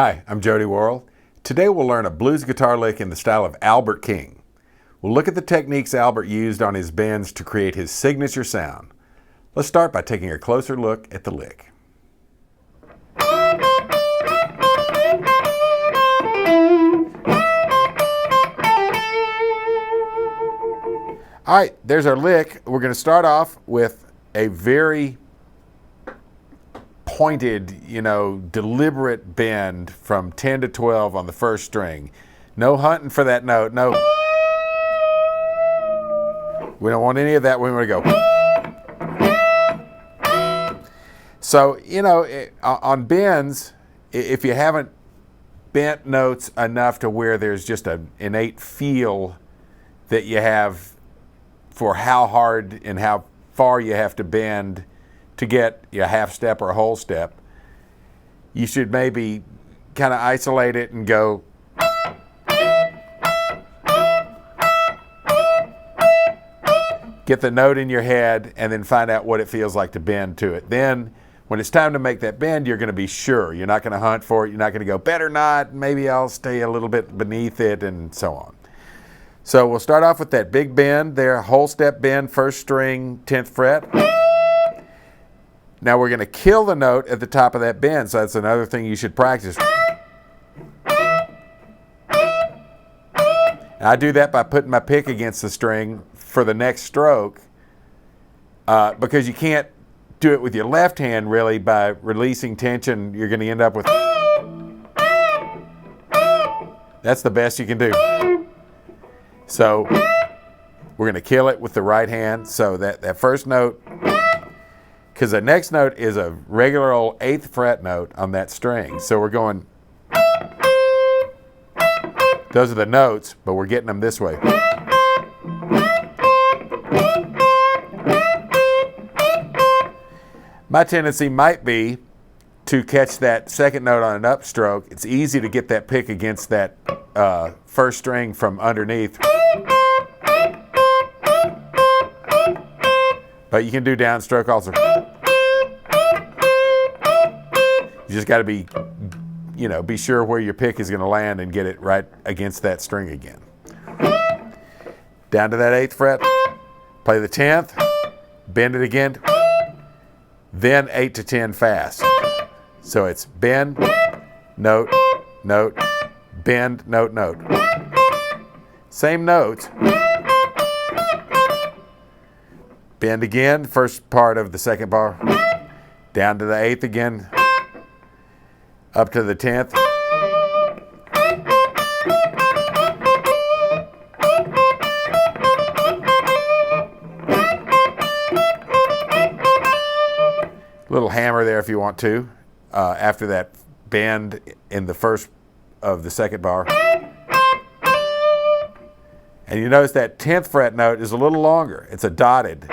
Hi, I'm Jody Worrell. Today we'll learn a blues guitar lick in the style of Albert King. We'll look at the techniques Albert used on his bends to create his signature sound. Let's start by taking a closer look at the lick. All right, there's our lick. We're going to start off with a very pointed, deliberate bend from 10 to 12 on the first string. No hunting for that note. No. We don't want any of that. We want to go. So, on bends, if you haven't bent notes enough to where there's just an innate feel that you have for how hard and how far you have to bend to get a half step or a whole step, you should maybe kind of isolate it and go get the note in your head and then find out what it feels like to bend to it. Then when it's time to make that bend, you're going to be sure. You're not going to hunt for it. You're not going to go, better not, maybe I'll stay a little bit beneath it, and so on. So we'll start off with that big bend there, whole step bend, first string, 10th fret. Now we're going to kill the note at the top of that bend, so that's another thing you should practice. And I do that by putting my pick against the string for the next stroke, because you can't do it with your left hand really. By releasing tension, you're going to end up with... That's the best you can do. So we're going to kill it with the right hand. So that first note, because the next note is a regular old 8th fret note on that string. So we're going, those are the notes, but we're getting them this way. My tendency might be to catch that second note on an upstroke. It's easy to get that pick against that first string from underneath. But you can do downstroke also. You just got to be sure where your pick is going to land and get it right against that string again. Down to that 8th fret, play the 10th, bend it again, then 8 to 10 fast. So it's bend, note, note, bend, note, note. Same notes. Bend again, first part of the second bar, down to the 8th again, up to the 10th. Little hammer there if you want to, after that bend in the first of the second bar. And you notice that 10th fret note is a little longer. It's a dotted.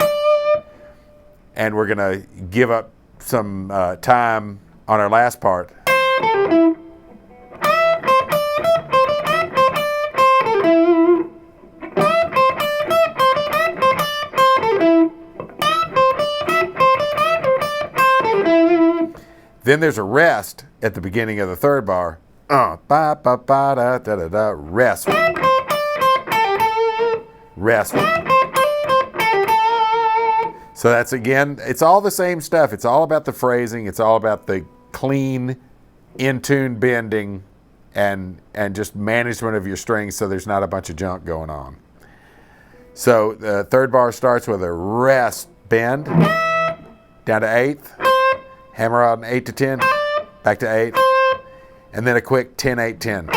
And we're going to give up some time on our last part. Then there's a rest at the beginning of the third bar. Ba ba ba da da da da. Rest. Rest. So that's, again, it's all the same stuff. It's all about the phrasing. It's all about the clean, in-tune bending and just management of your strings so there's not a bunch of junk going on. So the third bar starts with a rest bend, down to 8th, hammer on 8 to 10, back to 8, and then a quick 10, 8, 10.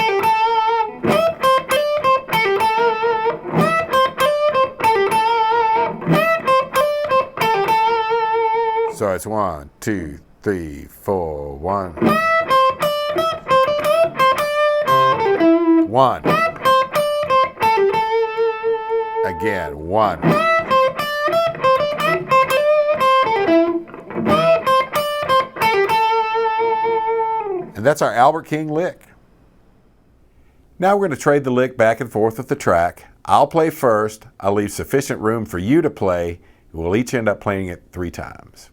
So it's 1, 2, 3, 4, 1. 1. Again, 1. And that's our Albert King lick. Now we're going to trade the lick back and forth with the track. I'll play first. I'll leave sufficient room for you to play. We'll each end up playing it 3 times.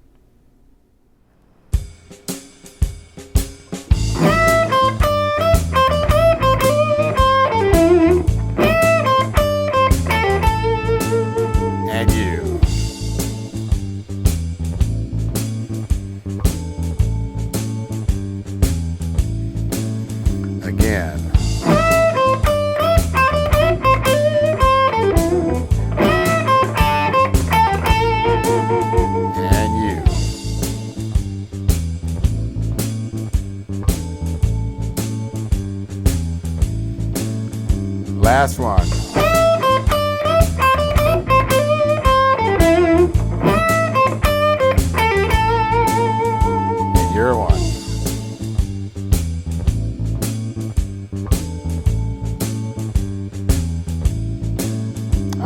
last one. And your one.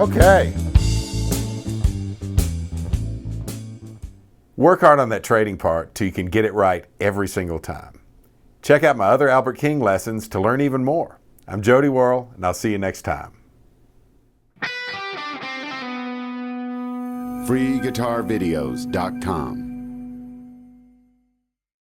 Okay. Work hard on that trading part till you can get it right every single time. Check out my other Albert King lessons to learn even more. I'm Jody Worrell, and I'll see you next time. FreeGuitarVideos.com